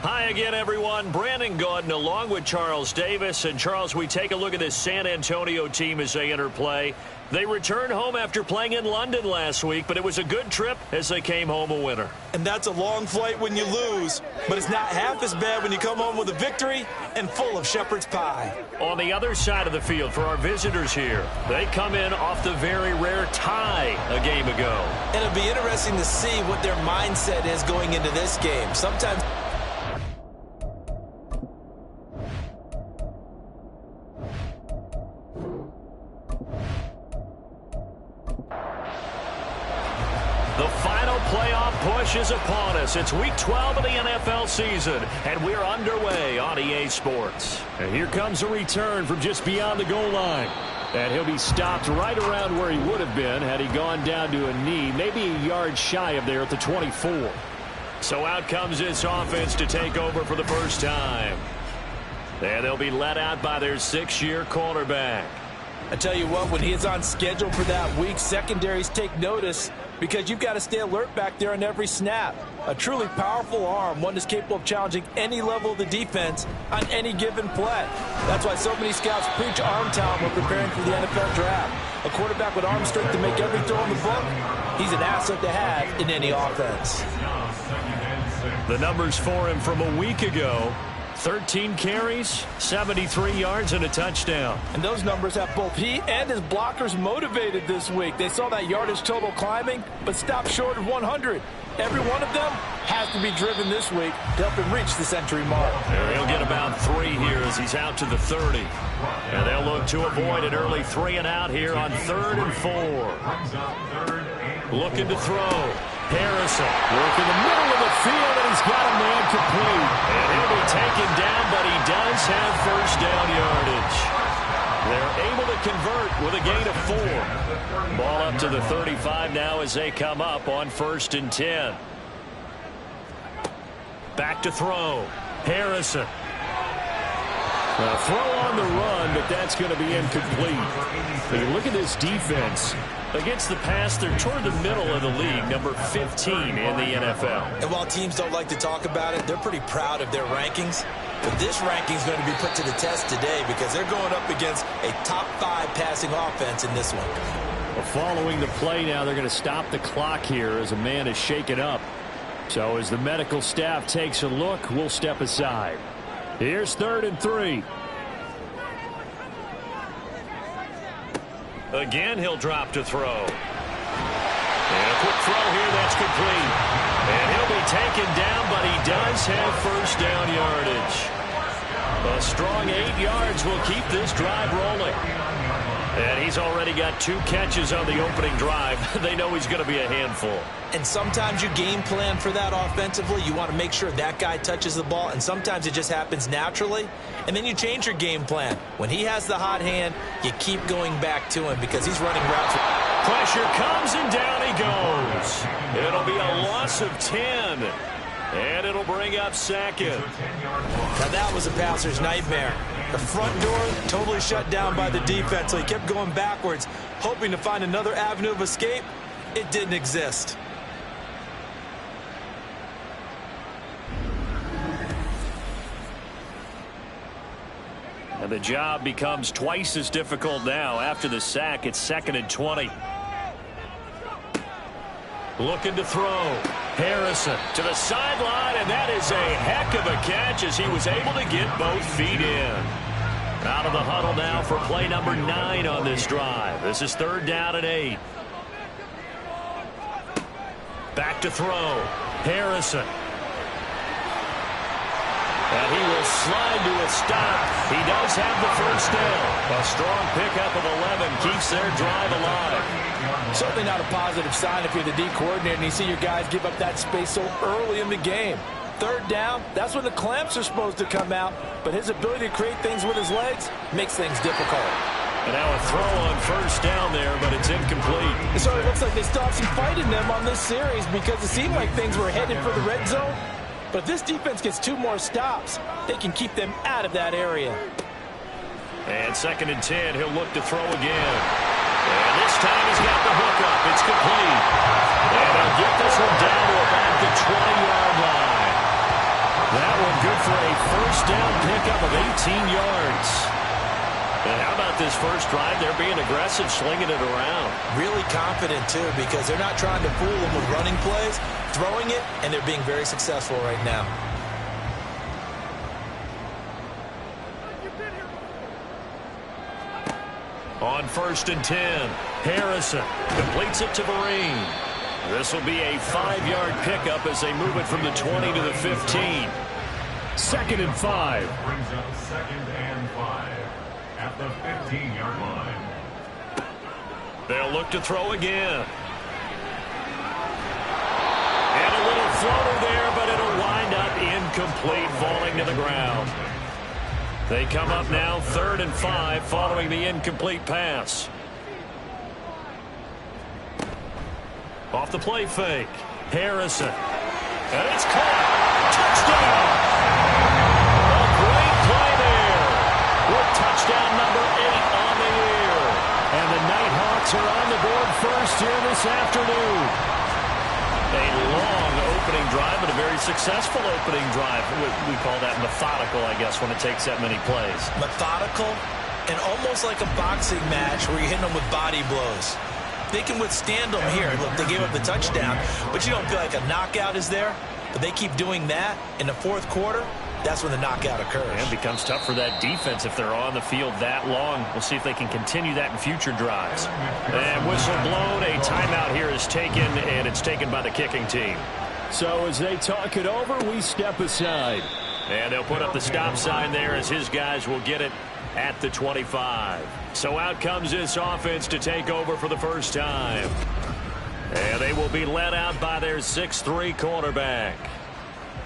Hi again, everyone. Brandon Gaudin along with Charles Davis. And, Charles, we take a look at this San Antonio team as they enter play. They returned home after playing in London last week, but it was a good trip as they came home a winner. And that's a long flight when you lose, but it's not half as bad when you come home with a victory and full of shepherd's pie. On the other side of the field for our visitors here, they come in off the very rare tie a game ago. And it'll be interesting to see what their mindset is going into this game. Sometimes the final playoff push is upon us. It's Week 12 of the NFL season, and we're underway on EA Sports. And here comes a return from just beyond the goal line. And he'll be stopped right around where he would have been had he gone down to a knee, maybe a yard shy of there at the 24. So out comes this offense to take over for the first time. And they'll be let out by their 6-year quarterback. I tell you what, when he is on schedule for that week, secondaries take notice because you've got to stay alert back there on every snap. A truly powerful arm, one that's capable of challenging any level of the defense on any given play. That's why so many scouts preach arm talent when preparing for the NFL draft. A quarterback with arm strength to make every throw in the book, he's an asset to have in any offense. The numbers for him from a week ago: 13 carries, 73 yards, and a touchdown. And those numbers have both he and his blockers motivated this week. They saw that yardage total climbing, but stopped short of 100. Every one of them has to be driven this week to help him reach the century mark. He'll get about 3 here as he's out to the 30. And they'll look to avoid an early 3 and out here on 3rd and 4. Looking to throw. Harrison working the middle of the field, and he's got a man complete. And he'll be taken down, but he does have first down yardage. They're able to convert with a gain of 4. Ball up to the 35 now as they come up on 1st and 10. Back to throw. Harrison. A throw on the run, but that's going to be incomplete. But you look at this defense. Against the pass, they're toward the middle of the league, number 15 in the NFL. And while teams don't like to talk about it, they're pretty proud of their rankings. But this ranking is going to be put to the test today because they're going up against a top 5 passing offense in this one. Well, following the play now, they're going to stop the clock here as a man is shaken up. So as the medical staff takes a look, we'll step aside. Here's 3rd and 3. Again, he'll drop to throw. And a quick throw here that's complete. And he'll be taken down, but he does have first down yardage. A strong 8 yards will keep this drive rolling. And he's already got 2 catches on the opening drive. They know he's going to be a handful. And sometimes you game plan for that offensively. You want to make sure that guy touches the ball, and sometimes it just happens naturally. And then you change your game plan. When he has the hot hand, you keep going back to him because he's running routes. Pressure comes, and down he goes. It'll be a loss of 10. And it'll bring up 2nd. Now that was a passer's nightmare. The front door totally shut down by the defense, so he kept going backwards, hoping to find another avenue of escape. It didn't exist. And the job becomes twice as difficult now. After the sack, it's 2nd and 20. Looking to throw. Harrison to the sideline, and that is a heck of a catch as he was able to get both feet in. Out of the huddle now for play number 9 on this drive. This is 3rd down and 8. Back to throw. Harrison. And he will slide to a stop. He does have the first down. A strong pickup of 11 keeps their drive alive. Certainly not a positive sign if you're the D coordinator and you see your guys give up that space so early in the game. 3rd down, that's when the clamps are supposed to come out. But his ability to create things with his legs makes things difficult. And now a throw on 1st down there, but it's incomplete. So it looks like they still have some fight in them on this series because it seemed like things were headed for the red zone. But if this defense gets 2 more stops, they can keep them out of that area. And 2nd and 10, he'll look to throw again. And this time he's got the hook up. It's complete. And they'll get this one down to about the 20-yard line. That one Good for a first down pickup of 18 yards. And how about this first drive? They're being aggressive, slinging it around. Really confident, too, because they're not trying to fool them with running plays, throwing it, and they're being very successful right now. On 1st and 10, Harrison completes it to Vereen. This will be a 5-yard pickup as they move it from the 20 to the 15. 2nd and 5. Brings up 2nd and 5 at the 15-yard line. They'll look to throw again. And a little floater there, but it'll wind up incomplete, falling to the ground. They come up now 3rd and 5 following the incomplete pass. Off the play fake. Harrison. And it's caught. Touchdown! A great play there. With touchdown number 8 on the year. And the Nighthawks are on the board first here this afternoon. A long opening drive, but a very successful opening drive. We call that methodical, I guess, when it takes that many plays. Methodical and almost like a boxing match where you're hitting them with body blows. They can withstand them here. Look, they gave up the touchdown, but you don't feel like a knockout is there. But they keep doing that in the 4th quarter. That's when the knockout occurs. And it becomes tough for that defense if they're on the field that long. We'll see if they can continue that in future drives. And whistle blown. A timeout here is taken, and it's taken by the kicking team. So as they talk it over, we step aside. And they'll put up the stop sign there as his guys will get it at the 25. So out comes this offense to take over for the first time. And they will be led out by their 6'3" quarterback.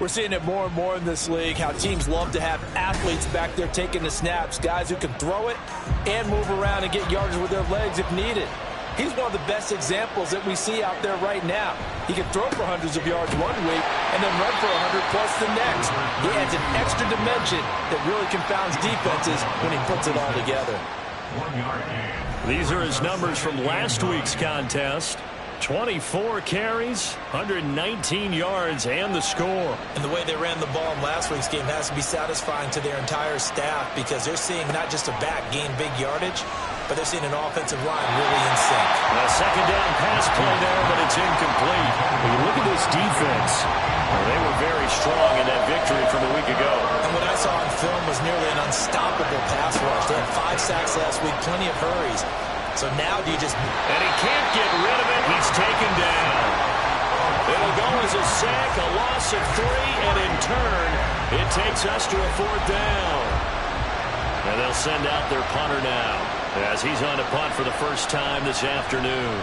We're seeing it more and more in this league, how teams love to have athletes back there taking the snaps, guys who can throw it and move around and get yardage with their legs if needed. He's one of the best examples that we see out there right now. He can throw for hundreds of yards one week and then run for 100-plus the next. He adds an extra dimension that really confounds defenses when he puts it all together. 1-yard gain. These are his numbers from last week's contest. 24 carries, 119 yards, and the score. And the way they ran the ball in last week's game has to be satisfying to their entire staff because they're seeing not just a back gain big yardage, but they're seeing an offensive line really in sync. A second down pass play there, but it's incomplete. When you look at this defense, They were very strong in that victory from a week ago. And what I saw on film was nearly an unstoppable pass rush. They had 5 sacks last week, plenty of hurries. So now do you just... And he can't get rid of it. He's taken down. It'll go as a sack, a loss of 3, and in turn, it takes us to a 4th down. And they'll send out their punter now as he's on to punt for the first time this afternoon.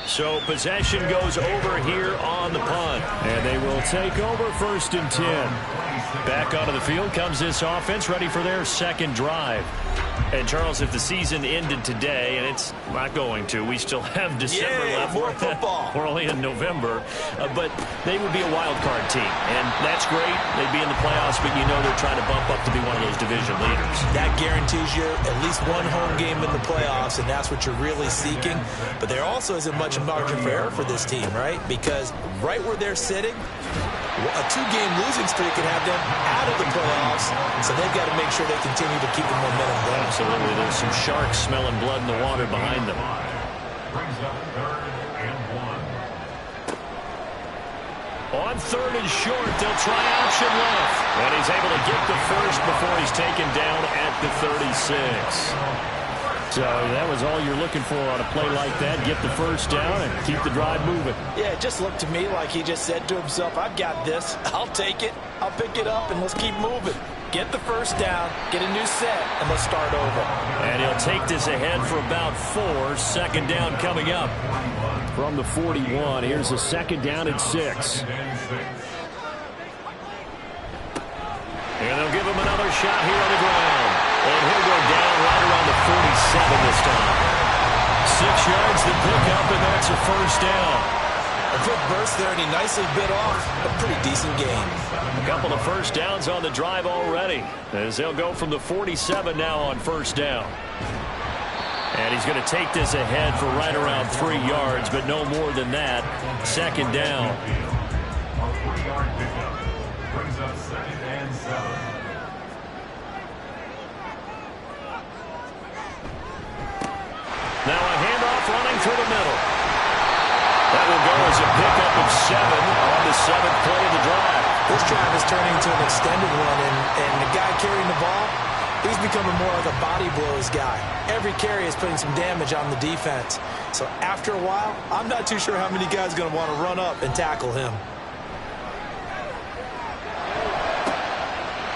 So possession goes over here on the punt. And they will take over 1st and 10. Back onto the field comes this offense, ready for their second drive. And, Charles, if the season ended today, and it's not going to, we still have December left. More football. We're only in November. But they would be a wild card team. And that's great. They'd be in the playoffs, but you know they're trying to bump up to be one of those division leaders. That guarantees you at least one home game in the playoffs, and that's what you're really seeking. But there also isn't much margin for error for this team, right? Because right where they're sitting, a 2-game losing streak could have them out of the playoffs, so they've got to make sure they continue to keep the momentum going. Absolutely. There's some sharks smelling blood in the water behind them. Brings up 3rd and 1. On 3rd and short, they'll try option left. And he's able to get the first before he's taken down at the 36. So that was all you're looking for on a play like that. Get the first down and keep the drive moving. Yeah, it just looked to me like he just said to himself, I've got this. I'll take it. I'll pick it up, and let's keep moving. Get the first down, get a new set, and let's start over. And he'll take this ahead for about 4. 2nd down coming up. From the 41, here's a 2nd down and 6. And they'll give him another shot here on the ground. And he'll go down right around the 47 this time. 6 yards to pick up, and that's a 1st down. A quick burst there, and he nicely bit off a pretty decent game. A couple of 1st downs on the drive already, as they'll go from the 47 now on 1st down. And he's going to take this ahead for right around 3 yards, but no more than that. Second down. A 3-yard pickup brings up 2nd and 7. Now a handoff running through the middle. That will go as a pickup of 7 on the 7th play of the drive. This drive is turning into an extended one, and the guy carrying the ball, he's becoming more like a body blows guy. Every carry is putting some damage on the defense. So after a while, I'm not too sure how many guys are going to want to run up and tackle him.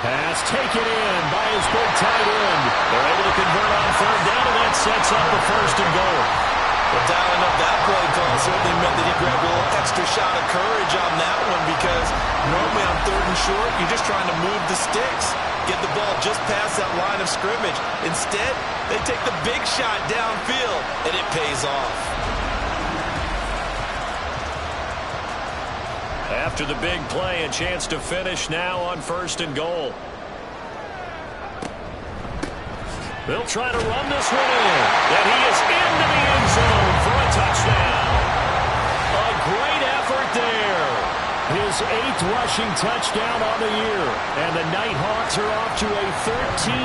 Pass taken in by his big tight end. They're able to convert on 3rd down, and that sets up a 1st and goal. Well, dialing up that play call certainly meant that he grabbed a little extra shot of courage on that one, because normally on 3rd and short, you're just trying to move the sticks, get the ball just past that line of scrimmage. Instead, they take the big shot downfield, and it pays off. After the big play, a chance to finish now on 1st and goal. They'll try to run this one in. And he is into the end zone for a touchdown. A great effort there. His 8th rushing touchdown on the year. And the Nighthawks are off to a 13-0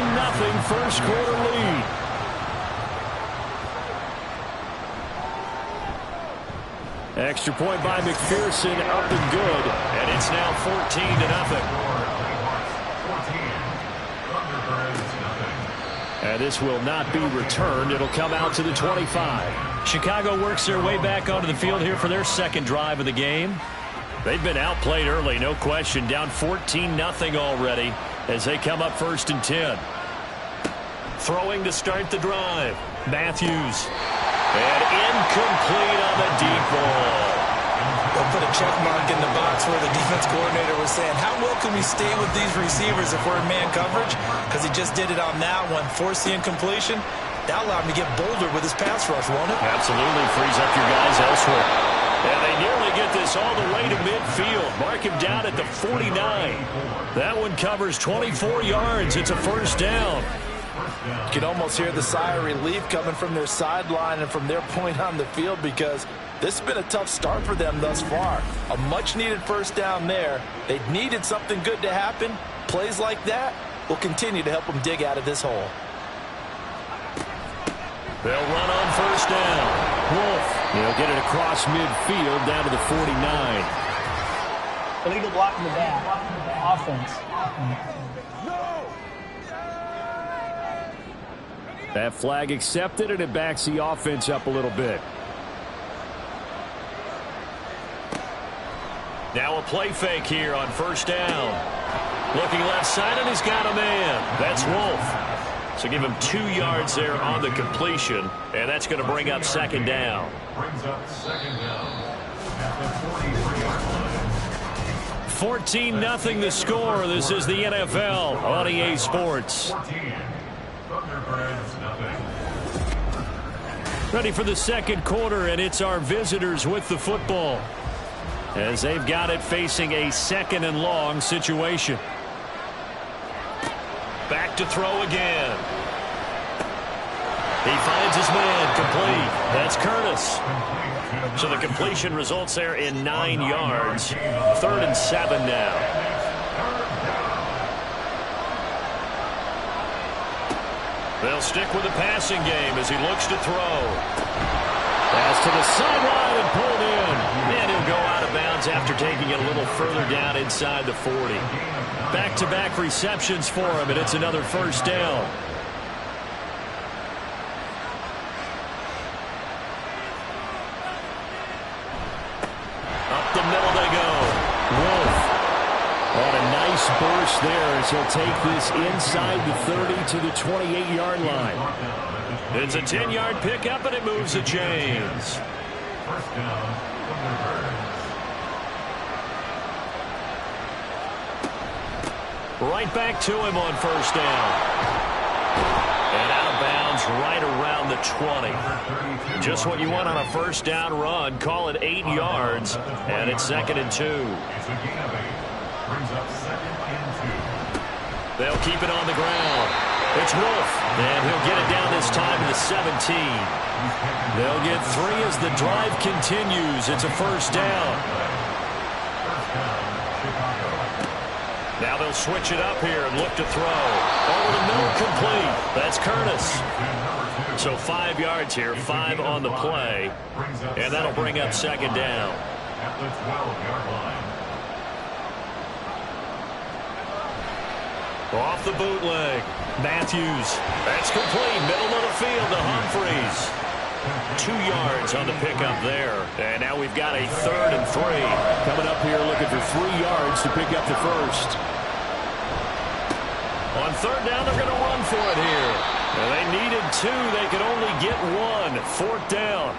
first quarter lead. Extra point by McPherson, up and good. And it's now 14-0. And this will not be returned. It'll come out to the 25. Chicago works their way back onto the field here for their 2nd drive of the game. They've been outplayed early, no question. Down 14-0 already as they come up 1st and 10. Throwing to start the drive. Matthews. And incomplete on the deep ball. They'll put a check mark in the box where the defense coordinator was saying, how well can we stay with these receivers if we're in man coverage? Because he just did it on that one, forced the incompletion. That allowed him to get bolder with his pass rush, won't it? Absolutely, frees up your guys elsewhere. And they nearly get this all the way to midfield. Mark him down at the 49. That one covers 24 yards. It's a 1st down. You can almost hear the sigh of relief coming from their sideline and from their point on the field, because this has been a tough start for them thus far. A much-needed 1st down there. They needed something good to happen. Plays like that will continue to help them dig out of this hole. They'll run on 1st down. Wolf. He'll get it across midfield down to the 49. Illegal block in the back. Offense. That flag accepted, and it backs the offense up a little bit. Now a play fake here on 1st down. Looking left side, and he's got a man. That's Wolf. So give him 2 yards there on the completion, and that's going to bring up 2nd down. Brings up 2nd down at the 43-yard line. 14-0 the score. This is the NFL on EA Sports. 14. Thunderbirds, nothing. Ready for the 2nd quarter, and it's our visitors with the football, as they've got it facing a 2nd and long situation. Back to throw again. He finds his man, complete. That's Curtis. So the completion results there in 9 yards. 3rd and 7 now. They'll stick with the passing game as he looks to throw. Pass to the sideline and pulled in. And he'll go out of bounds after taking it a little further down inside the 40. Back-to-back receptions for him, and it's another 1st down. Up the middle they go. Wolf on a nice burst there as he'll take this inside the 30 to the 28-yard line. It's a 10-yard pickup, and it moves the chains. 1st down, Thunderbirds. Right back to him on 1st down. And out of bounds right around the 20. Just what you want on a 1st down run. Call it 8 yards, and it's 2nd and 2. It's a gain of 8. Brings up 2nd and 2. They'll keep it on the ground. It's Wolf, and he'll get it down this time to the 17. They'll get 3 as the drive continues. It's a first down. Now they'll switch it up here and look to throw. Over the middle, complete. That's Curtis. So 5 yards here, 5 on the play, and that'll bring up second down. At the 12-yard line. Off the bootleg, Matthews. That's complete, middle of the field to Humphreys. 2 yards on the pickup there. And now we've got a 3rd and 3. Coming up here looking for 3 yards to pick up the first. On 3rd down, they're going to run for it here. And they needed 2. They could only get 1. 4th down.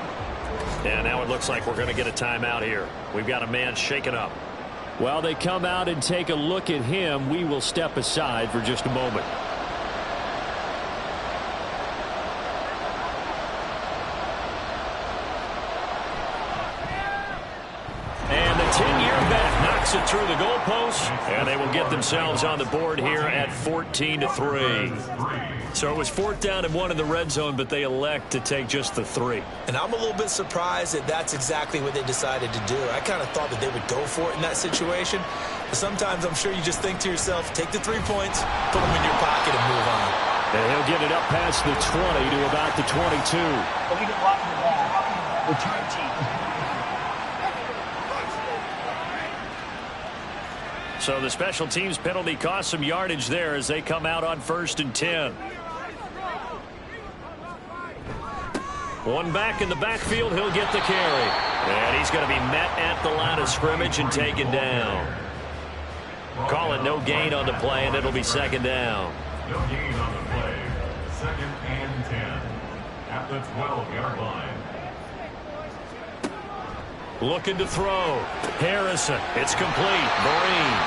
And now it looks like we're going to get a timeout here. We've got a man shaken up. While they come out and take a look at him, we will step aside for just a moment. And the 10-year bet knocks it through the goalpost, and they will get themselves on the board here at 14-3. So it was 4th down and 1 in the red zone, but they elect to take just the 3. And I'm a little bit surprised that that's exactly what they decided to do. I kind of thought that they would go for it in that situation. But sometimes I'm sure you just think to yourself, take the 3 points, put them in your pocket, and move on. And he'll get it up past the 20 to about the 22. Illegal block in the back. Return team. So the special teams penalty cost some yardage there as they come out on 1st and 10. One back in the backfield, he'll get the carry. And he's going to be met at the line of scrimmage and taken down. Call it no gain on the play, and it'll be 2nd down. No gain on the play. 2nd and 10. At the 12-yard line. Looking to throw. Harrison. It's complete. Marine.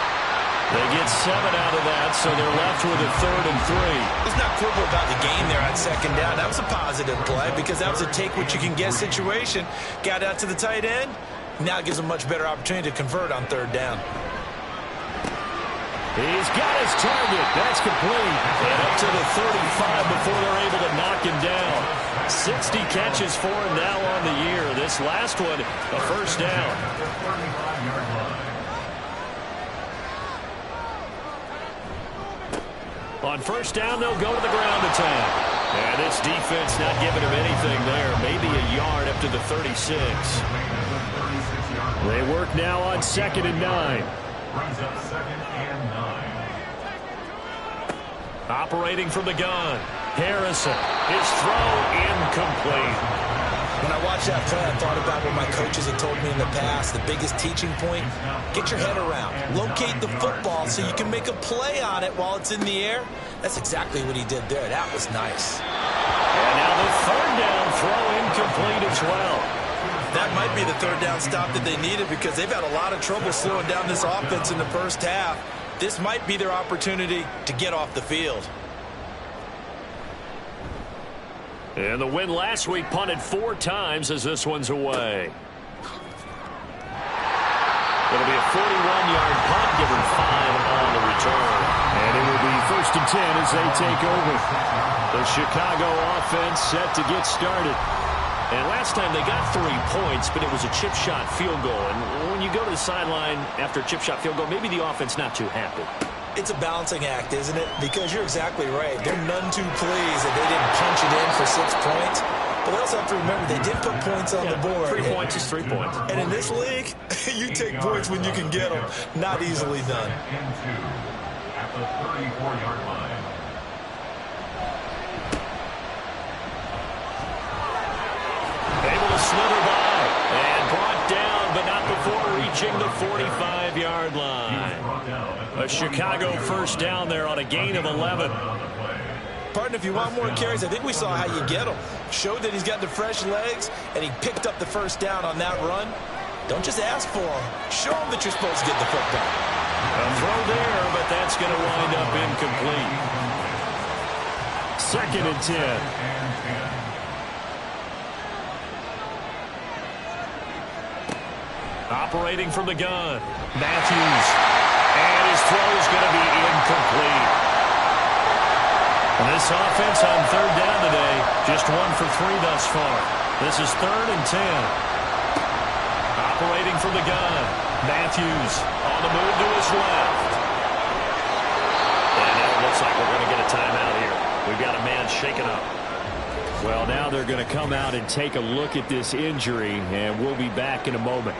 They get 7 out of that, so they're left with a 3rd and 3. He's not quibble about the game there on 2nd down. That was a positive play because that was a take-what-you-can-get situation. Got out to the tight end. Now it gives them a much better opportunity to convert on 3rd down. He's got his target. That's complete. And up to the 35 before they're able to knock him down. 60 catches for him now on the year. This last one, a first down. On 1st down, they'll go to the ground attack. And this defense not giving him anything there. Maybe a yard up to the 36. They work now on 2nd and 9. Brings up 2nd and 9. Operating from the gun. Harrison. His throw incomplete. When I watched that play, I thought about what my coaches had told me in the past. The biggest teaching point, get your head around. Locate the football so you can make a play on it while it's in the air. That's exactly what he did there. That was nice. And now the 3rd down throw incomplete as well. That might be the 3rd down stop that they needed because they've had a lot of trouble slowing down this offense in the first half. This might be their opportunity to get off the field. And the win last week punted 4 times as this one's away. It'll be a 41-yard punt, given 5 on the return. And it will be 1st and 10 as they take over. The Chicago offense set to get started. And last time they got 3 points, but it was a chip shot field goal. And when you go to the sideline after a chip shot field goal, maybe the offense not too happy. It's a balancing act, isn't it? Because you're exactly right. They're none too pleased that they didn't punch it in for 6 points. But they also have to remember they did put points on the board. 3 points is 3 points. And in this league, you take points when you can get them. Not easily done. And 2. At the 34-yard line. Able to slither by and brought down, but not before reaching the 45-yard line. A Chicago first down there on a gain of 11. Pardon, if you want more carries, I think we saw how you get them. Showed that he's got the fresh legs, and he picked up the first down on that run. Don't just ask for them. Show them that you're supposed to get the football. A throw there, but that's going to wind up incomplete. 2nd and 10. Operating from the gun, Matthews. And his throw is going to be incomplete. This offense on third down today, just 1 for 3 thus far. This is 3rd and 10. Operating from the gun, Matthews on the move to his left. And now it looks like we're going to get a timeout here. We've got a man shaken up. Well, now they're going to come out and take a look at this injury, and we'll be back in a moment.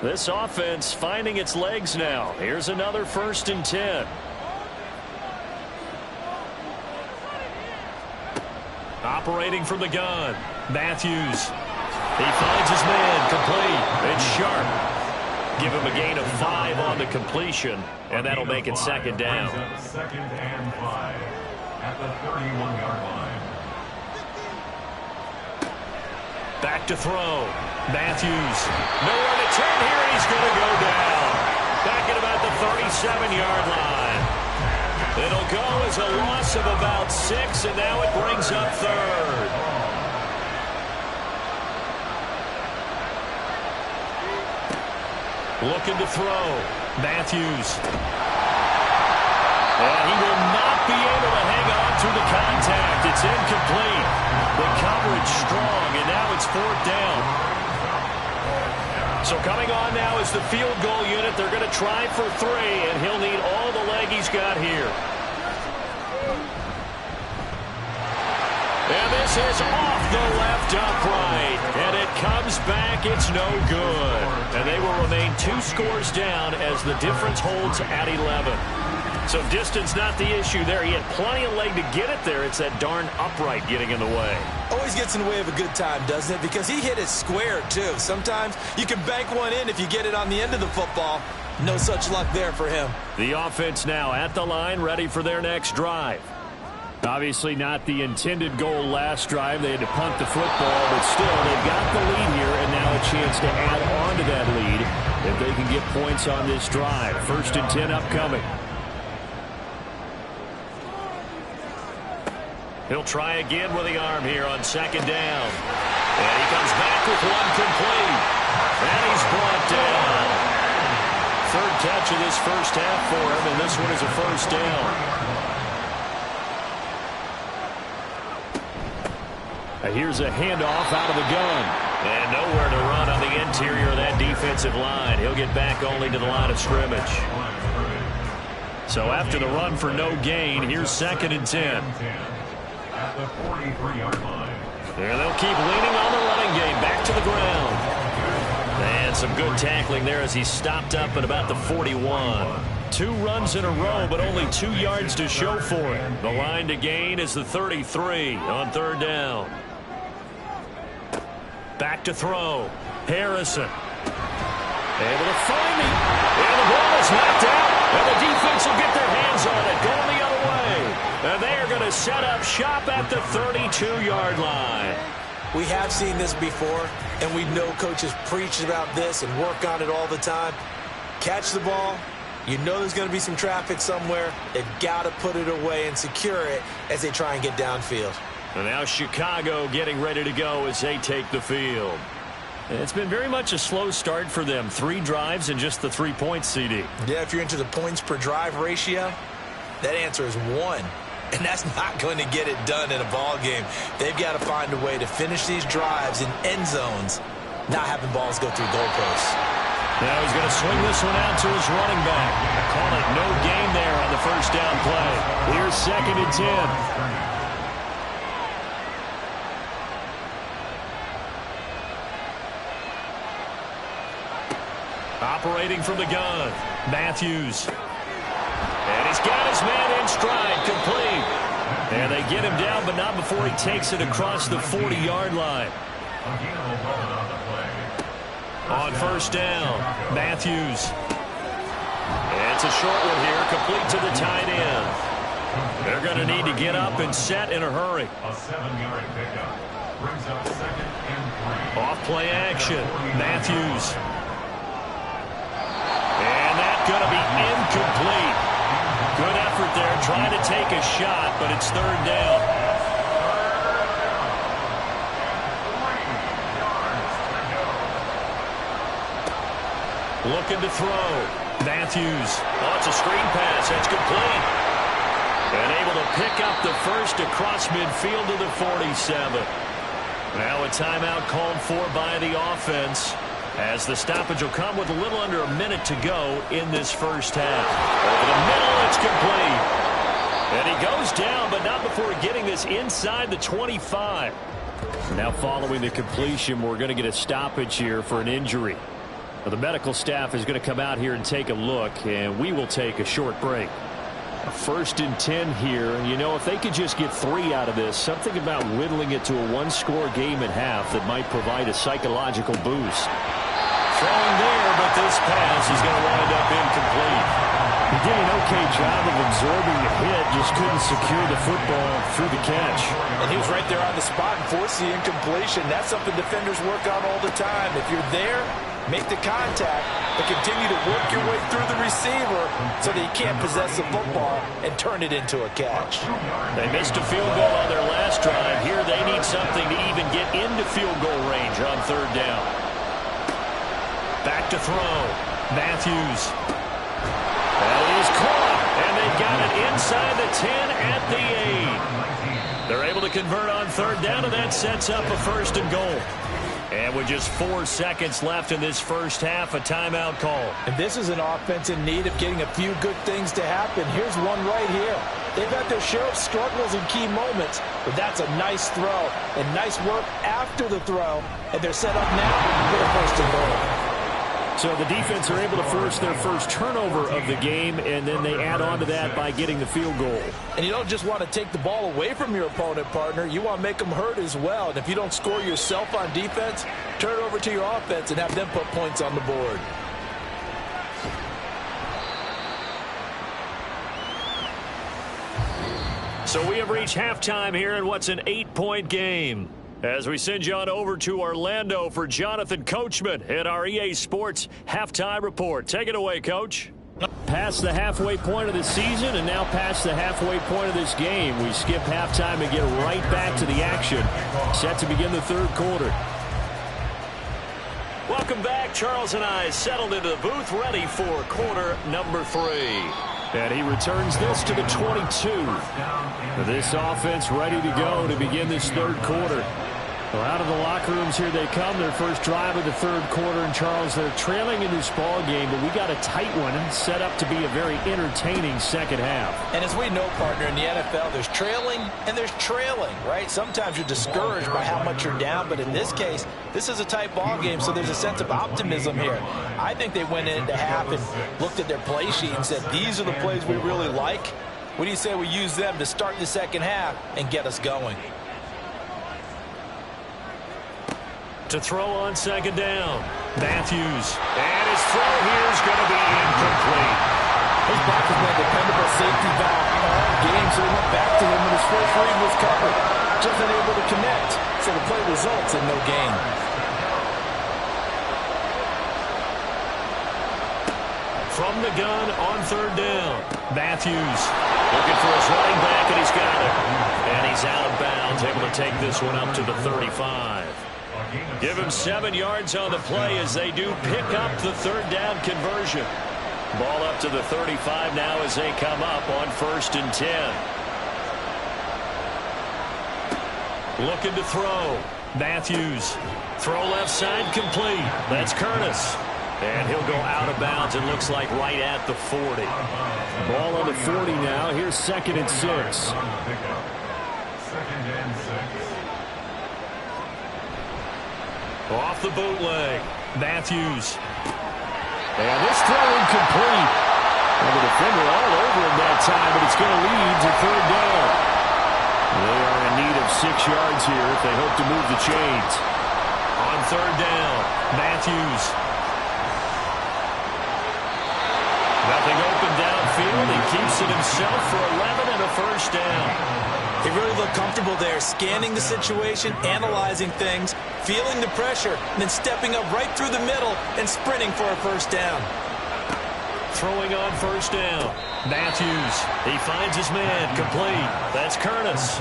This offense finding its legs now. Here's another 1st and 10. Operating from the gun, Matthews. He finds his man, complete. It's Sharp. Give him a gain of 5 on the completion, and that'll make it 2nd down. 2nd and 5 at the 31-yard line. Back to throw. Matthews. Nowhere to turn here, and he's going to go down. Back at about the 37-yard line. It'll go as a loss of about 6, and now it brings up 3rd. Looking to throw. Matthews. And he will not be able to hang on through the contact. It's incomplete. The coverage strong, and now it's 4th down. So coming on now is the field goal unit. They're going to try for 3, and he'll need all the leg he's got here. And this is off the left upright. And it comes back. It's no good. And they will remain 2 scores down as the difference holds at 11. So distance not the issue there. He had plenty of leg to get it there. It's that darn upright getting in the way. Always gets in the way of a good time, doesn't it? Because he hit it square, too. Sometimes you can bank one in if you get it on the end of the football. No such luck there for him. The offense now at the line, ready for their next drive. Obviously not the intended goal last drive. They had to punt the football, but still they've got the lead here, and now a chance to add on to that lead if they can get points on this drive. 1st and 10 upcoming. He'll try again with the arm here on 2nd down. And he comes back with one complete. And he's brought down. 3rd catch of this 1st half for him, and this one is a 1st down. Here's a handoff out of the gun. And nowhere to run on the interior of that defensive line. He'll get back only to the line of scrimmage. So after the run for no gain, here's 2nd and 10. At the 43-yard line. And they'll keep leaning on the running game. Back to the ground. And some good tackling there as he stopped up at about the 41. 2 runs in a row, but only 2 yards to show for it. The line to gain is the 33 on 3rd down. Back to throw. Harrison. Able to find me. And the ball is knocked out. And the defense will get their hands on it. Going the other way. And they are going to set up shop at the 32-yard line. We have seen this before, and we know coaches preach about this and work on it all the time. Catch the ball. You know there's going to be some traffic somewhere. They've got to put it away and secure it as they try and get downfield. And now Chicago getting ready to go as they take the field. It's been very much a slow start for them. 3 drives and just the 3 points, CD. Yeah, if you're into the points per drive ratio, that answer is 1. And that's not going to get it done in a ball game. They've got to find a way to finish these drives in end zones, not having balls go through goalposts. Now he's going to swing this one out to his running back. Call it no gain there on the 1st down play. Here's 2nd and 10. Operating from the gun, Matthews. And he's got his man in stride, complete. And they get him down, but not before he takes it across the 40-yard line. On 1st down, Matthews. And it's a short one here, complete to the tight end. They're going to need to get up and set in a hurry. A 7-yard pickup brings up 2nd and 3. Off play action, Matthews. And that's going to be incomplete. Good effort there, trying to take a shot, but it's 3rd down. Looking to throw. Matthews. Oh, it's a screen pass. That's complete. And able to pick up the first across midfield to the 47. Now a timeout called for by the offense, as the stoppage will come with a little under a minute to go in this first half. Over the middle, it's complete. And he goes down, but not before getting this inside the 25. Now following the completion, we're going to get a stoppage here for an injury. Well, the medical staff is going to come out here and take a look, and we will take a short break. A 1st and 10 here, and you know, if they could just get 3 out of this, something about whittling it to a 1-score game at half that might provide a psychological boost. Throwing there, but this pass is going to wind up incomplete. He did an okay job of absorbing the hit, just couldn't secure the football through the catch. And he was right there on the spot and forced the incompletion. That's something defenders work on all the time. If you're there, make the contact, but continue to work your way through the receiver so that you can't possess the football and turn it into a catch. They missed a field goal on their last drive. Here they need something to even get into field goal range on 3rd down. Back to throw. Matthews. That is caught, and they've got it inside the 10 at the 8. They're able to convert on 3rd down, and that sets up a 1st and goal. And with just 4 seconds left in this first half, a timeout call. And this is an offense in need of getting a few good things to happen. Here's one right here. They've had their share of struggles in key moments, but that's a nice throw and nice work after the throw. And they're set up now for the 1st and goal. So the defense are able to force their first turnover of the game, and then they add on to that by getting the field goal. And you don't just want to take the ball away from your opponent, partner. You want to make them hurt as well. And if you don't score yourself on defense, turn it over to your offense and have them put points on the board. So we have reached halftime here in what's an 8-point game, as we send you on over to Orlando for Jonathan Coachman at our EA Sports Halftime Report. Take it away, Coach. Past the halfway point of the season and now past the halfway point of this game. We skip halftime and get right back to the action. Set to begin the 3rd quarter. Welcome back. Charles and I settled into the booth, ready for quarter number 3. And he returns this to the 22. This offense ready to go to begin this 3rd quarter. Well, out of the locker rooms here they come, their first drive of the 3rd quarter. And Charles, they're trailing in this ball game, but we got a tight one set up to be a very entertaining second half. And as we know, partner, in the NFL, there's trailing and there's trailing, right? Sometimes you're discouraged by how much you're down, but in this case, this is a tight ball game, so there's a sense of optimism here. I think they went into half and looked at their play sheet and said, these are the plays we really like. What do you say we use them to start the second half and get us going? To throw on 2nd down. Matthews. And his throw here is going to be incomplete. His back has been a dependable safety valve all game, so he went back to him when his first read was covered. Just unable to connect, so the play results in no gain. From the gun on 3rd down. Matthews looking for his running back, and he's got it. And he's out of bounds, able to take this one up to the 35. Give him 7 yards on the play as they do pick up the 3rd down conversion. Ball up to the 35 now as they come up on 1st and 10. Looking to throw. Matthews. Throw left side complete. That's Curtis. And he'll go out of bounds, it looks like right at the 40. Ball on the 40 now. Here's 2nd and 6. 2nd and 6. Off the bootleg. Matthews. And this throw incomplete. And the defender all over him that time, but it's going to lead to 3rd down. They are in need of 6 yards here if they hope to move the chains. On 3rd down, Matthews. Nothing open downfield. He keeps it himself for 11 and a 1st down. He really looked comfortable there, scanning the situation, analyzing things, feeling the pressure, and then stepping up right through the middle and sprinting for a 1st down. Throwing on 1st down. Matthews. He finds his man. Complete. That's Curtis.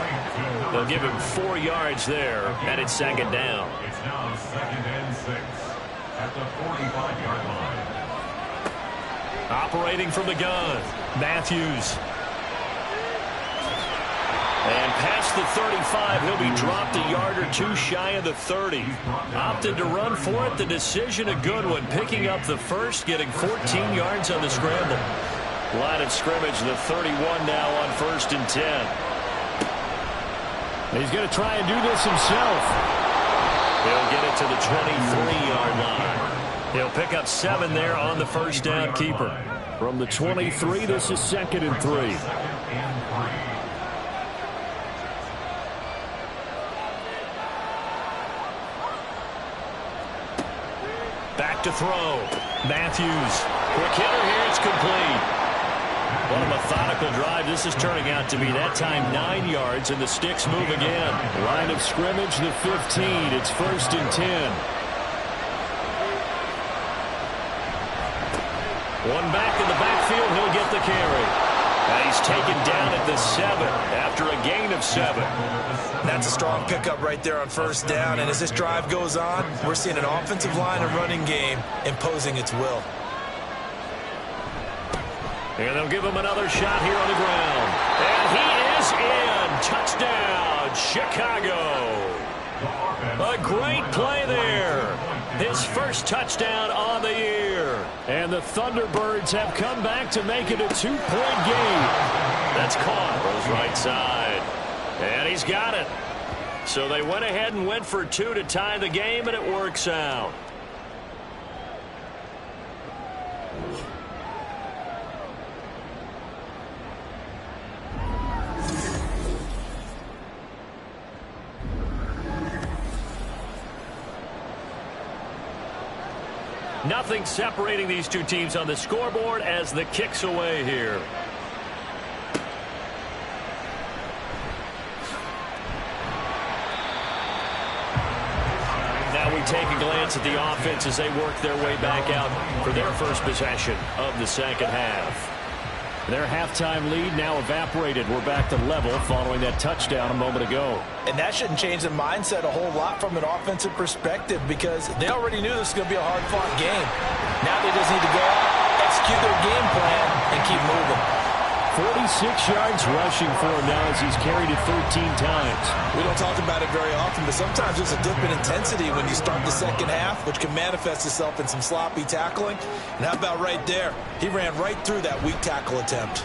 They'll give him 4 yards there, and it's 2nd down. It's now 2nd and 6 at the 45-yard line. Operating from the gun, Matthews. And past the 35, he'll be dropped a yard or two shy of the 30. Opted to run for it. The decision a good one. Picking up the first, getting 14 yards on the scramble. Line of scrimmage, the 31 now on 1st and 10. He's going to try and do this himself. He'll get it to the 23-yard line. He'll pick up 7 there on the first down keeper. From the 23, this is 2nd and 3. Back to throw. Matthews. Quick hitter here. It's complete. What a methodical drive this is turning out to be. That time 9 yards, and the sticks move again. Line of scrimmage, the 15. It's 1st and 10. One back in the backfield. He'll get the carry. And he's taken down at the 7 after a gain of 7. That's a strong pickup right there on 1st down. And as this drive goes on, we're seeing an offensive line and running game imposing its will. And they'll give him another shot here on the ground. And he is in. Touchdown, Chicago. A great play there. His first touchdown on the year. And the Thunderbirds have come back to make it a 2-point game. That's caught. Goes right side. And he's got it. So they went ahead and went for 2 to tie the game, and it works out. Nothing separating these two teams on the scoreboard as the kick's away here. Now we take a glance at the offense as they work their way back out for their first possession of the second half. Their halftime lead now evaporated. We're back to level following that touchdown a moment ago. And that shouldn't change the mindset a whole lot from an offensive perspective because they already knew this was going to be a hard-fought game. Now they just need to go out, execute their game plan, and keep moving. 46 yards rushing for him now as he's carried it 13 times. We don't talk about it very often, but sometimes there's a dip in intensity when you start the second half, which can manifest itself in some sloppy tackling. And how about right there? He ran right through that weak tackle attempt.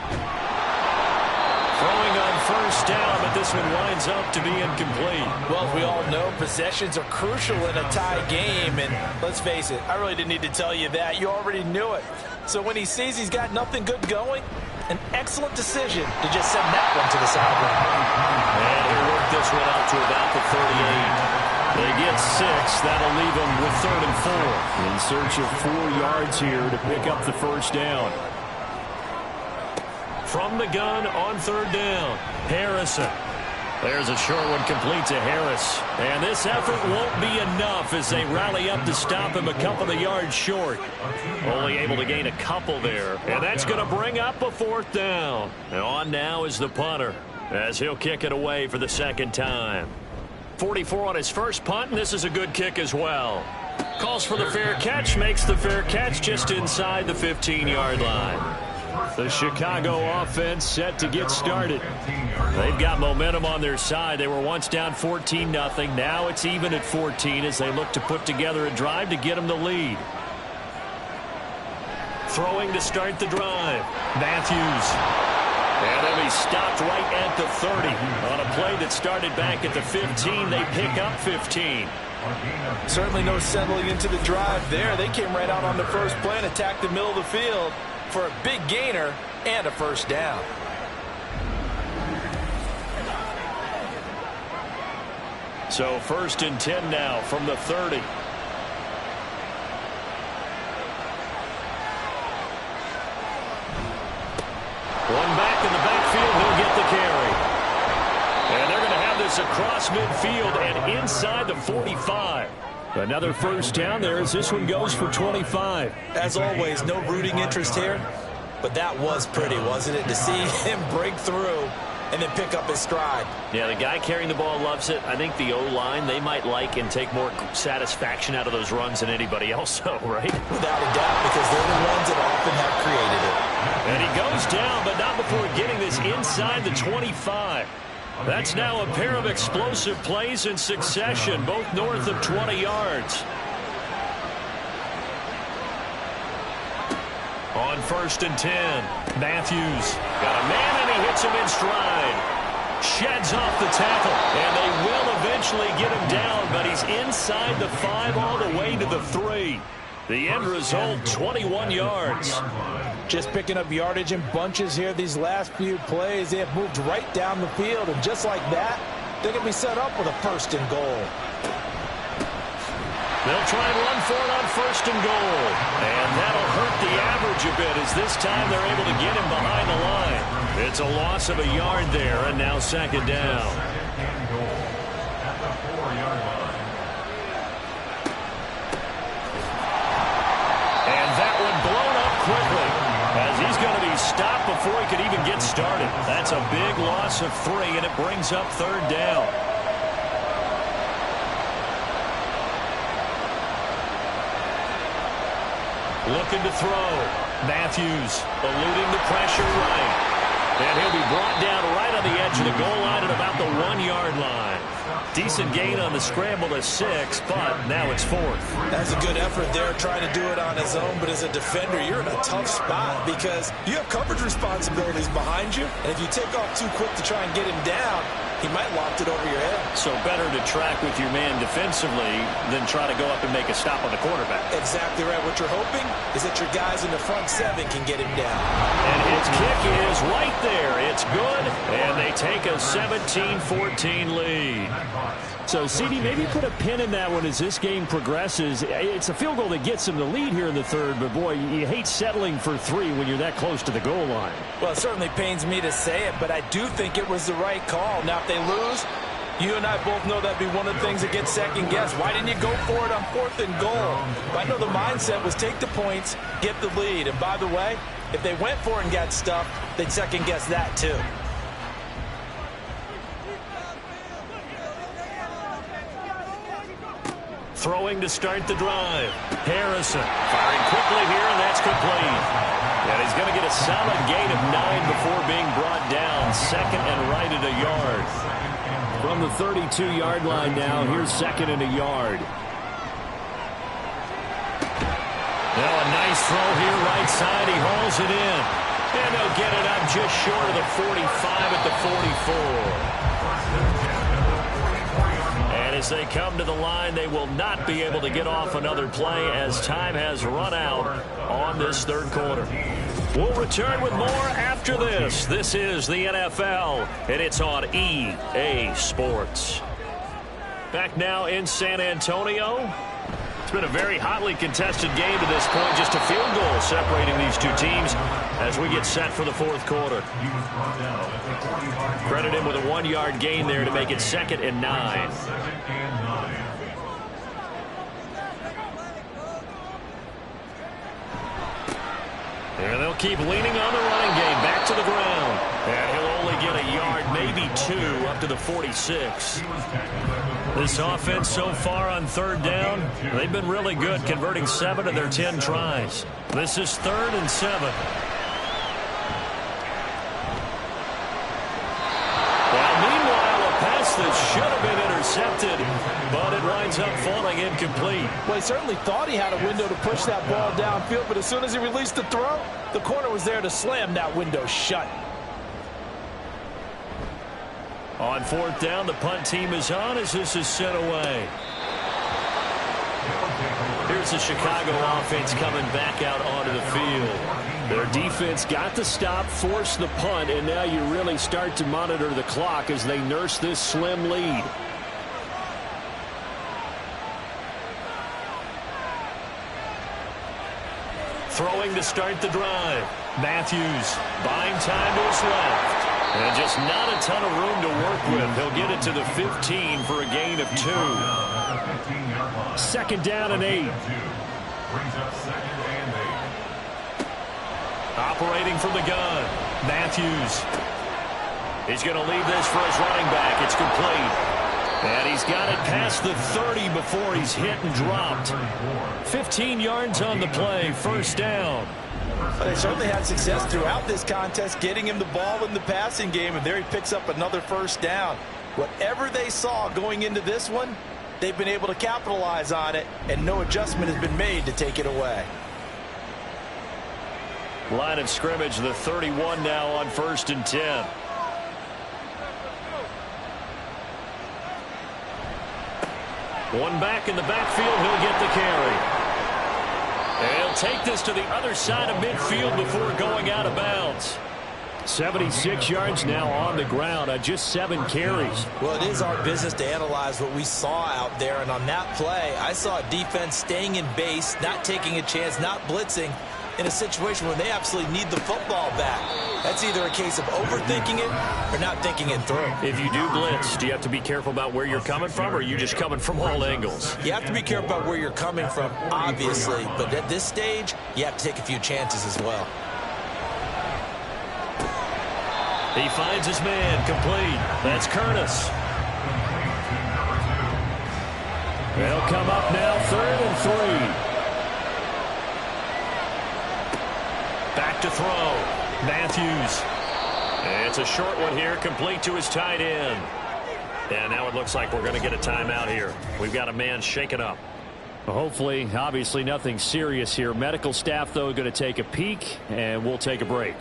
Throwing on first down, but this one winds up to be incomplete. Well, as we all know, possessions are crucial in a tie game, and let's face it, I really didn't need to tell you that. You already knew it. So when he sees he's got nothing good going, an excellent decision to just send that one to the sideline. And he'll work this one out to about the 38. They get 6. That'll leave them with 3rd and 4. In search of 4 yards here to pick up the first down. From the gun on 3rd down, Harrison. There's a short one complete to Harris. And this effort won't be enough as they rally up to stop him a couple of yards short. Only able to gain a couple there. And that's going to bring up a 4th down. And on now is the punter as he'll kick it away for the second time. 44 on his first punt, and this is a good kick as well. Calls for the fair catch, makes the fair catch just inside the 15-yard line. The Chicago offense set to get started. They've got momentum on their side. They were once down 14-0. Now it's even at 14 as they look to put together a drive to get them the lead. Throwing to start the drive. Matthews. And they'll be stopped right at the 30. On a play that started back at the 15, they pick up 15. Certainly no settling into the drive there. They came right out on the first play and attacked the middle of the field for a big gainer and a first down. So 1st and 10 now from the 30. One back in the backfield, he'll get the carry. And they're going to have this across midfield and inside the 45. Another first down there as this one goes for 25. As always, no rooting interest here, but that was pretty, wasn't it? To see him break through and then pick up his stride. Yeah, the guy carrying the ball loves it. I think the O-line, they might like and take more satisfaction out of those runs than anybody else, right? Without a doubt, because they're the ones that often have created it. And he goes down, but not before getting this inside the 25. That's now a pair of explosive plays in succession, both north of 20 yards. On 1st and 10, Matthews got a man, and he hits him in stride. Sheds off the tackle, and they will eventually get him down, but he's inside the 5 all the way to the 3. The end result, 21 yards. Just picking up yardage in bunches here these last few plays. They have moved right down the field, and just like that, they're going to be set up with a 1st and goal. They'll try and run for it on 1st and goal. And that'll hurt the average a bit, as this time they're able to get him behind the line. It's a loss of a yard there, and now 2nd down. And that one blown up quickly, as he's going to be stopped before he could even get started. That's a big loss of 3, and it brings up 3rd down. Looking to throw. Matthews eluding the pressure right. And he'll be brought down right on the edge of the goal line at about the 1-yard line. Decent gain on the scramble to 6, but now it's 4th. That's a good effort there, trying to do it on his own. But as a defender, you're in a tough spot because you have coverage responsibilities behind you. And if you take off too quick to try and get him down, he might loft it over your head. So better to track with your man defensively than try to go up and make a stop on the quarterback. Exactly right. What you're hoping is that your guys in the front 7 can get him down. And his kick is right there. It's good, and they take a 17-14 lead. So, CD, maybe put a pin in that one as this game progresses. It's a field goal that gets them the lead here in the 3rd, but, boy, you hate settling for 3 when you're that close to the goal line. Well, it certainly pains me to say it, but I do think it was the right call. Now, if they lose, you and I both know that'd be one of the things that gets second-guessed. Why didn't you go for it on 4th and goal? But I know the mindset was take the points, get the lead. And, by the way, if they went for it and got stuffed, they'd second-guess that, too. Throwing to start the drive. Harrison firing quickly here, and that's complete. And he's going to get a solid gain of 9 before being brought down. 2nd and right at a yard. From the 32-yard line now, here's 2nd and a yard. Now a nice throw here right side. He hauls it in. And they'll get it up just short of the 45 at the 44. And as they come to the line, they will not be able to get off another play as time has run out on this 3rd quarter. We'll return with more after this. This is the NFL, and it's on EA Sports. Back now in San Antonio. It's been a very hotly contested game to this point. Just a field goal separating these two teams as we get set for the 4th quarter. Credit him with a 1-yard gain there to make it 2nd and 9. And they'll keep leaning on the running game. Back to the ground. And he'll only get a yard, maybe 2, up to the 46. This offense so far on 3rd down, they've been really good, converting 7 of their 10 tries. This is 3rd and 7. Well, meanwhile, a pass that should have been intercepted, but it winds up falling incomplete. Well, he certainly thought he had a window to push that ball downfield, but as soon as he released the throw, the corner was there to slam that window shut. On 4th down, the punt team is on as this is sent away. Here's the Chicago offense coming back out onto the field. Their defense got the stop, forced the punt, and now you really start to monitor the clock as they nurse this slim lead. Throwing to start the drive. Matthews buying time to his left. And just not a ton of room to work with. He'll get it to the 15 for a gain of 2. 2nd down and 8. Operating from the gun. Matthews He's going to leave this for his running back. It's complete. And he's got it past the 30 before he's hit and dropped. 15 yards on the play, first down. Well, they certainly had success throughout this contest getting him the ball in the passing game, and there he picks up another first down. Whatever they saw going into this one, they've been able to capitalize on it, and no adjustment has been made to take it away. Line of scrimmage, the 31 now on 1st and 10. One back in the backfield, he'll get the carry. And he'll take this to the other side of midfield before going out of bounds. 76 yards now on the ground on just 7 carries. Well, it is our business to analyze what we saw out there, and on that play, I saw a defense staying in base, not taking a chance, not blitzing, in a situation where they absolutely need the football back. That's either a case of overthinking it or not thinking it through. If you do blitz, do you have to be careful about where you're coming from, or are you just coming from all angles? You have to be careful about where you're coming from, obviously, but at this stage, you have to take a few chances as well. He finds his man, complete. That's Curtis. They'll come up now, 3rd and 3. Back to throw. Matthews. And it's a short one here, complete to his tight end. And now it looks like we're going to get a timeout here. We've got a man shaken up. Well, hopefully, obviously nothing serious here. Medical staff, though, going to take a peek, and we'll take a break.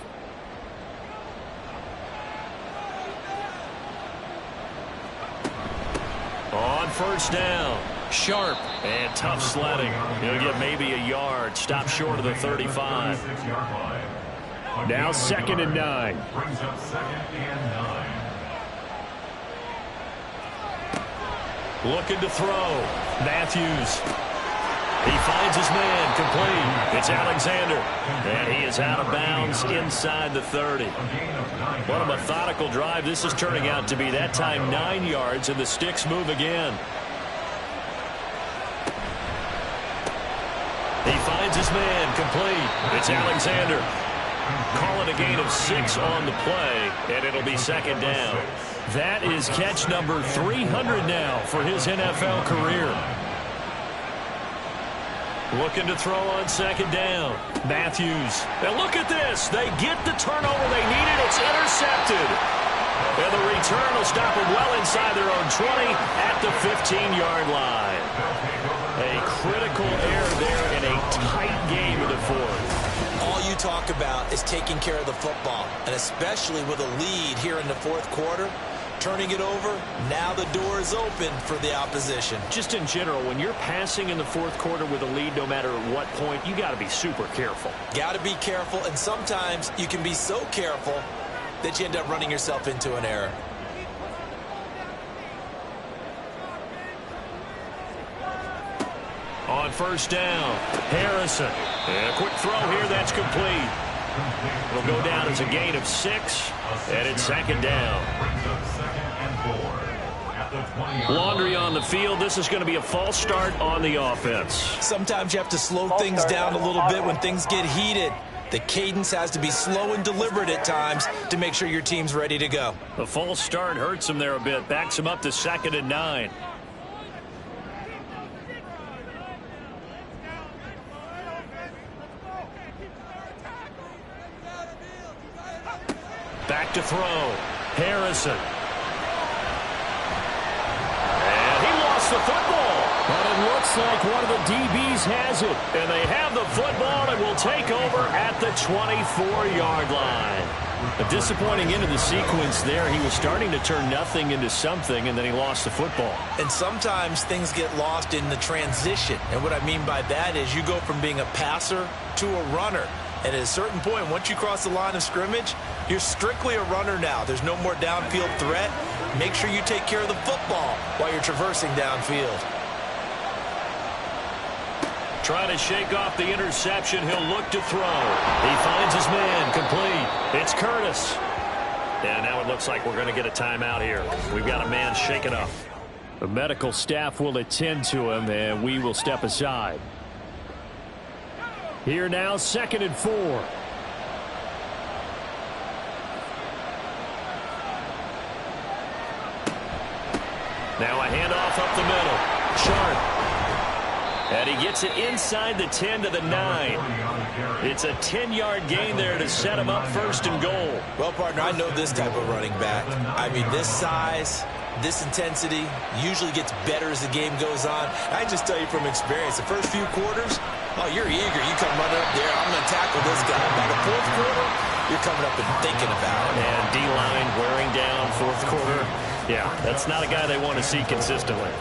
On 1st down. Sharp and tough sledding. He'll get maybe a yard. Stop short of the 35. Now 2nd and 9. Brings up 2nd and 9. Looking to throw. Matthews. He finds his man, complete. It's Alexander. And he is out of bounds inside the 30. What a methodical drive this is turning out to be. That time 9 yards, and the sticks move again. He finds his man, complete. It's Alexander. Call it a gain of 6 on the play, and it'll be 2nd down. That is catch number 300 now for his NFL career. Looking to throw on 2nd down. Matthews. And look at this. They get the turnover they needed. It's intercepted. And the return will stop them well inside their own 20 at the 15-yard line. A critical error there in a tight game in the 4th. All you talk about is taking care of the football, and especially with a lead here in the 4th quarter. Turning it over, now the door is open for the opposition. Just in general, when you're passing in the 4th quarter with a lead, no matter at what point, you got to be super careful. Got to be careful, and sometimes you can be so careful that you end up running yourself into an error. On 1st down, Harrison. And a quick throw here, that's complete. It'll go down as a gain of 6, and it's 2nd down. Laundry on the field. This is going to be a false start on the offense. Sometimes you have to slow things down a little bit when things get heated. The cadence has to be slow and deliberate at times to make sure your team's ready to go. The false start hurts him there a bit. Backs him up to 2nd and 9. Back to throw. Harrison. And he lost the football. But it looks like one of the DBs has it. And they have the football and will take over at the 24-yard line. A disappointing end of the sequence there. He was starting to turn nothing into something, and then he lost the football. And sometimes things get lost in the transition. And what I mean by that is you go from being a passer to a runner. And at a certain point, once you cross the line of scrimmage, you're strictly a runner now. There's no more downfield threat. Make sure you take care of the football while you're traversing downfield. Trying to shake off the interception. He'll look to throw. He finds his man, complete. It's Curtis. And now it looks like we're going to get a timeout here. We've got a man shaken up. The medical staff will attend to him, and we will step aside. Here now, 2nd and 4. Now a handoff up the middle. Sharp. And he gets it inside the 10 to the 9. It's a 10-yard gain there to set him up first and goal. Well, partner, I know this type of running back. I mean, this size, this intensity usually gets better as the game goes on. I just tell you from experience, the first few quarters, oh, you're eager. You come running up there, I'm going to tackle this guy. By the fourth quarter, you're coming up and thinking about it. And D-line wearing down fourth quarter. Yeah, that's not a guy they want to see consistently.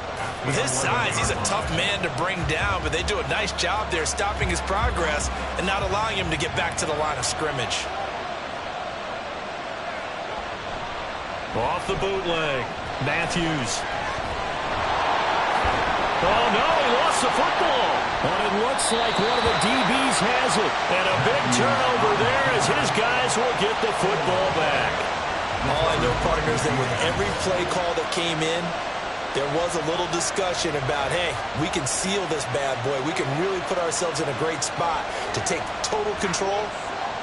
With his size, he's a tough man to bring down, but they do a nice job there stopping his progress and not allowing him to get back to the line of scrimmage. Off the bootleg. Matthews. Oh, no, he lost the football. But it looks like one of the DBs has it. And a big turnover there as his guys will get the football back. All I know, partners, that with every play call that came in, there was a little discussion about, hey, we can seal this bad boy. We can really put ourselves in a great spot to take total control,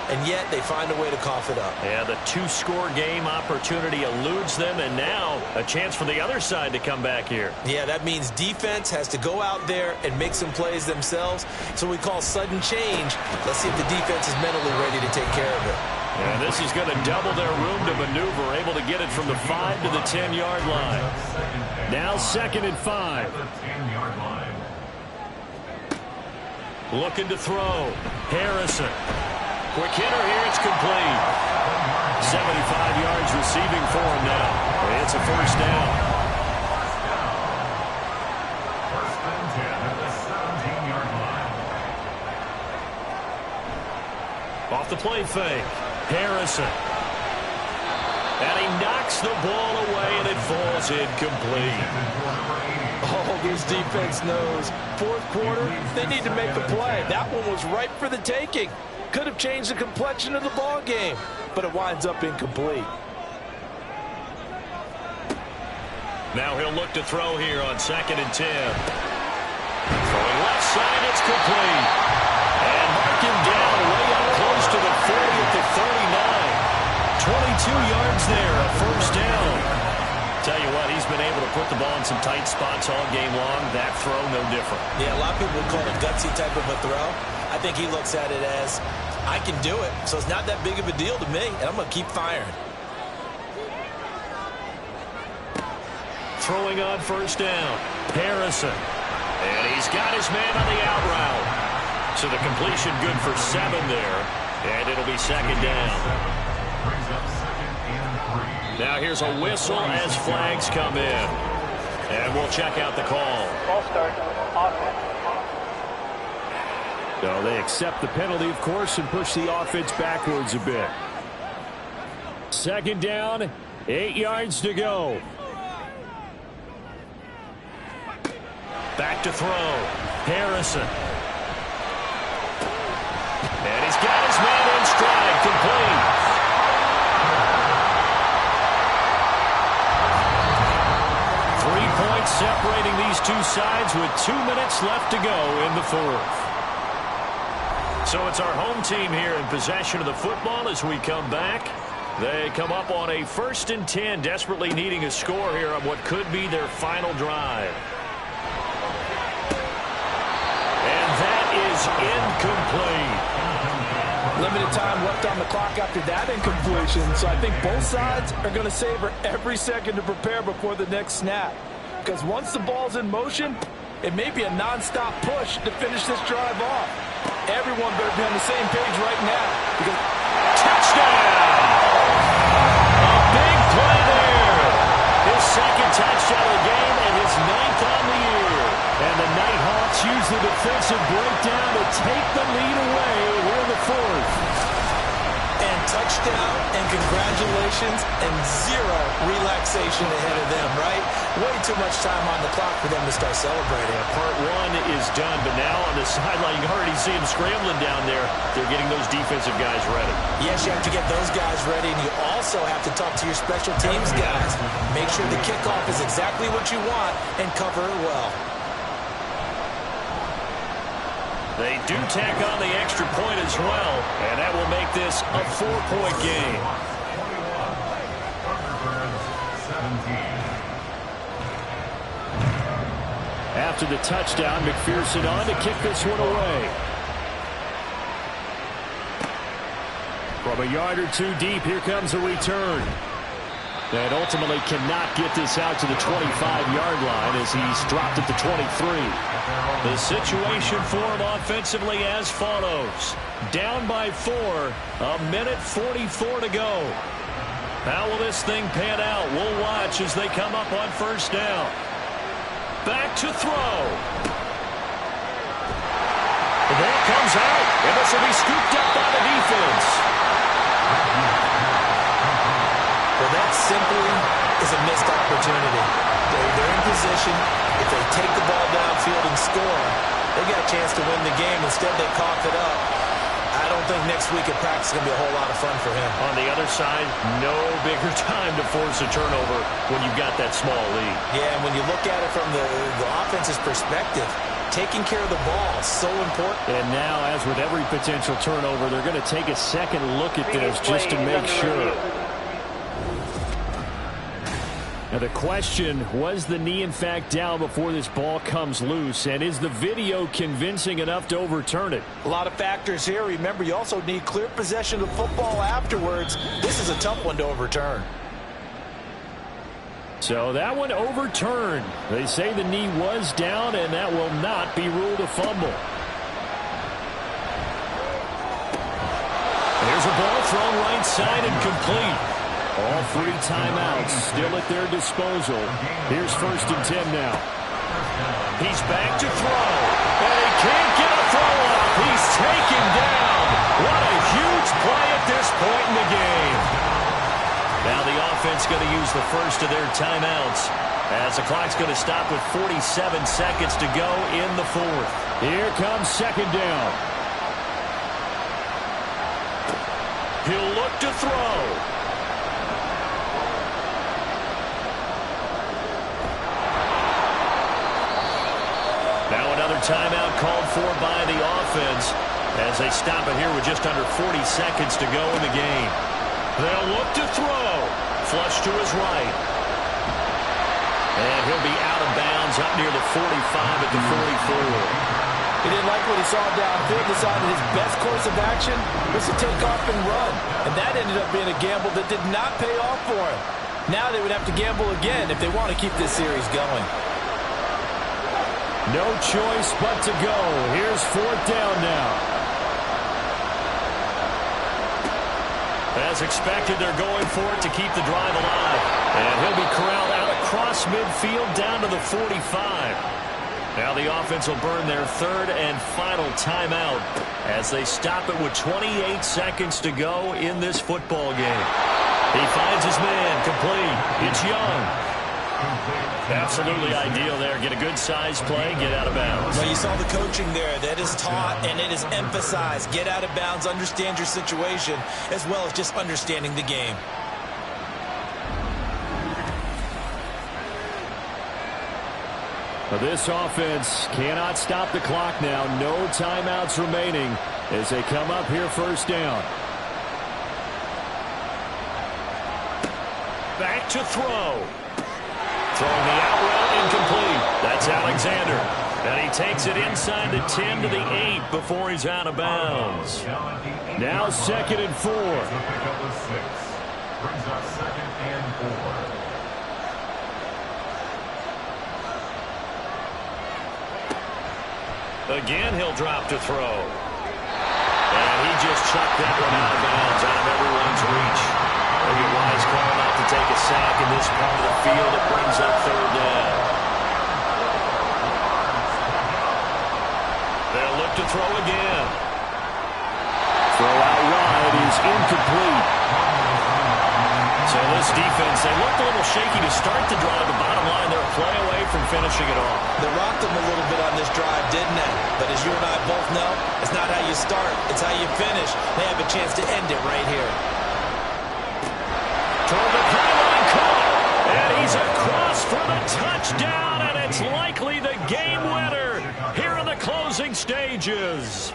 and yet they find a way to cough it up. Yeah, the two-score game opportunity eludes them, and now a chance for the other side to come back here. Yeah, that means defense has to go out there and make some plays themselves. So we call sudden change. Let's see if the defense is mentally ready to take care of it. And this is going to double their room to maneuver, able to get it from the 5 to the 10-yard line. Now 2nd and 5. Looking to throw. Harrison. Quick hitter here, it's complete. 75 yards receiving for him now. It's a first down. First and 10 at the 17-yard line. Off the play fake. Harrison. And he knocks the ball away, and it falls incomplete. Oh, this defense knows. Fourth quarter, they need to make a play. That one was ripe for the taking. Could have changed the complexion of the ball game, but it winds up incomplete. Now he'll look to throw here on 2nd and 10. Throwing left side, it's complete. And mark him down way up close to the 40 at the 39. 22 yards there, a first down. Tell you what, he's been able to put the ball in some tight spots all game long. That throw, no different. Yeah, a lot of people would call it a gutsy type of a throw. I think he looks at it as, I can do it, so it's not that big of a deal to me, and I'm going to keep firing. Throwing on first down. Harrison. And he's got his man on the out route. So the completion good for 7 there. And it'll be 2nd down. Now here's a whistle as flags come in. And we'll check out the call. Ball start. Offense. So they accept the penalty, of course, and push the offense backwards a bit. 2nd down, 8 yards to go. Back to throw. Harrison. And he's got his man in stride. Complete. 3 points separating these two sides with 2 minutes left to go in the 4th. So it's our home team here in possession of the football as we come back. They come up on a 1st and 10, desperately needing a score here on what could be their final drive. And that is incomplete. Limited time left on the clock after that incompletion, so I think both sides are going to savor every second to prepare before the next snap. Because once the ball's in motion, it may be a non-stop push to finish this drive off. Everyone better be on the same page right now. Because touchdown! A big play there. His 2nd touchdown of the game and his 9th on the year. And the Nighthawks use the defensive breakdown to take the lead away here in the 4th. And touchdown and congratulations and 0 relaxation ahead of them, right? Way too much time on the clock for them to start celebrating. Part 1 is done, but now on the sideline, you can already see them scrambling down there. They're getting those defensive guys ready. Yes, you have to get those guys ready, and you also have to talk to your special teams guys. Make sure the kickoff is exactly what you want and cover it well. They do tack on the extra point as well, and that will make this a 4-point game. 21, Thunderbirds 17. After the touchdown, McPherson on to kick this one away. From a yard or two deep, here comes a return. And ultimately cannot get this out to the 25-yard line as he's dropped at the 23. The situation for him offensively as follows. Down by 4, a minute 44 to go. How will this thing pan out? We'll watch as they come up on first down. Back to throw. The ball comes out, and this will be scooped up by the defense. Well, that simply is a missed opportunity. They're in position. If they take the ball downfield and score, they got a chance to win the game. Instead, they cough it up. I don't think next week at practice is going to be a whole lot of fun for him. On the other side, no bigger time to force a turnover when you've got that small lead. Yeah, and when you look at it from the offense's perspective, taking care of the ball is so important. And now, as with every potential turnover, they're going to take a second look at this just to make sure. Now the question, was the knee in fact down before this ball comes loose? And is the video convincing enough to overturn it? A lot of factors here. Remember, you also need clear possession of the football afterwards. This is a tough one to overturn. So that one overturned. They say the knee was down, and that will not be ruled a fumble. There's a ball thrown right side and complete. All 3 timeouts still at their disposal. Here's 1st and 10 now. He's back to throw. And he can't get a throw off. He's taken down. What a huge play at this point in the game. Now the offense going to use the first of their timeouts as the clock's going to stop with 47 seconds to go in the 4th. Here comes 2nd down. He'll look to throw. Now another timeout called for by the offense as they stop it here with just under 40 seconds to go in the game. They'll look to throw. Flush to his right. And he'll be out of bounds up near the 45 at the 44. He didn't like what he saw downfield, decided his best course of action was to take off and run. And that ended up being a gamble that did not pay off for him. Now they would have to gamble again if they want to keep this series going. No choice but to go. Here's 4th down now. As expected, they're going for it to keep the drive alive. And he'll be corralled out across midfield down to the 45. Now the offense will burn their 3rd and final timeout as they stop it with 28 seconds to go in this football game. He finds his man complete. It's Young. Absolutely ideal there. Get a good size play, get out of bounds. Well, you saw the coaching there. That is taught and it is emphasized. Get out of bounds, understand your situation, as well as just understanding the game. Well, this offense cannot stop the clock now. No timeouts remaining as they come up here 1st down. Back to throw. Throwing the out route incomplete. That's Alexander. And he takes it inside the 10 to the 8 before he's out of bounds. Now 2nd and 4. Brings up 2nd and 4. Again, he'll drop to throw. And he just chucked that one out of bounds, out of everyone's reach. Maybe a wise call not to take a sack in this part of the field. It brings up 3rd down. They'll look to throw again. Throw out wide is incomplete. So this defense, they looked a little shaky to start the drive. The bottom line, they're a play away from finishing it off. They rocked them a little bit on this drive, didn't they? But as you and I both know, it's not how you start, it's how you finish. They have a chance to end it right here. Toward the pylon, caught, and he's across for the touchdown, and it's likely the game winner here in the closing stages.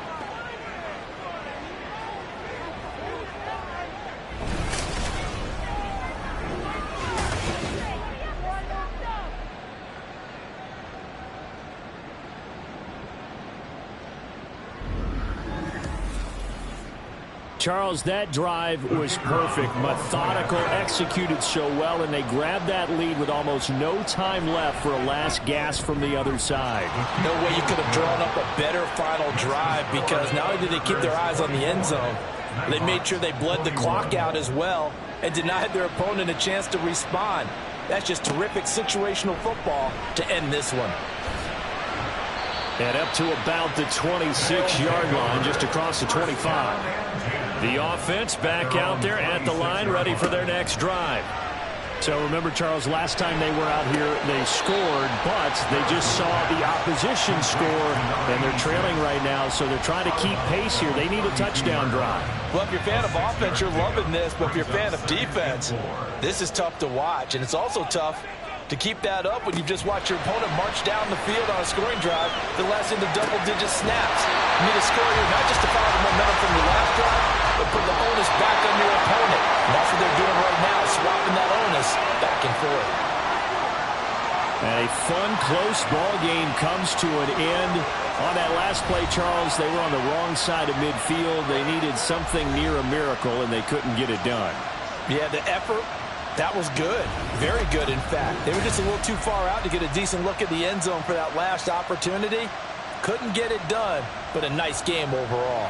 Charles, that drive was perfect, methodical, executed so well, and they grabbed that lead with almost no time left for a last gasp from the other side. No way you could have drawn up a better final drive, because not only did they keep their eyes on the end zone, they made sure they bled the clock out as well and denied their opponent a chance to respond. That's just terrific situational football to end this one. And up to about the 26-yard line, just across the 25. The offense back out there at the line, ready for their next drive. So remember, Charles, last time they were out here, they scored, but they just saw the opposition score, and they're trailing right now, so they're trying to keep pace here. They need a touchdown drive. Well, if you're a fan of offense, you're loving this, but if you're a fan of defense, this is tough to watch, and it's also tough to keep that up when you've just watched your opponent march down the field on a scoring drive that lasts into double-digit snaps. You need to score here not just to follow the momentum from your last drive, but put the onus back on your opponent. And that's what they're doing right now, swapping that onus back and forth. And a fun, close ball game comes to an end. On that last play, Charles, they were on the wrong side of midfield. They needed something near a miracle, and they couldn't get it done. Yeah, the effort, that was good. Very good, in fact. They were just a little too far out to get a decent look at the end zone for that last opportunity. Couldn't get it done, but a nice game overall.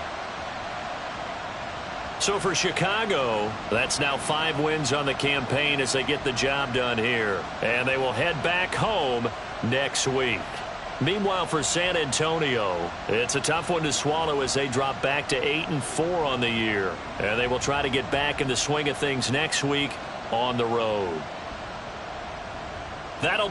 So for Chicago, that's now 5 wins on the campaign as they get the job done here. And they will head back home next week. Meanwhile, for San Antonio, it's a tough one to swallow as they drop back to 8-4 on the year. And they will try to get back in the swing of things next week on the road. That'll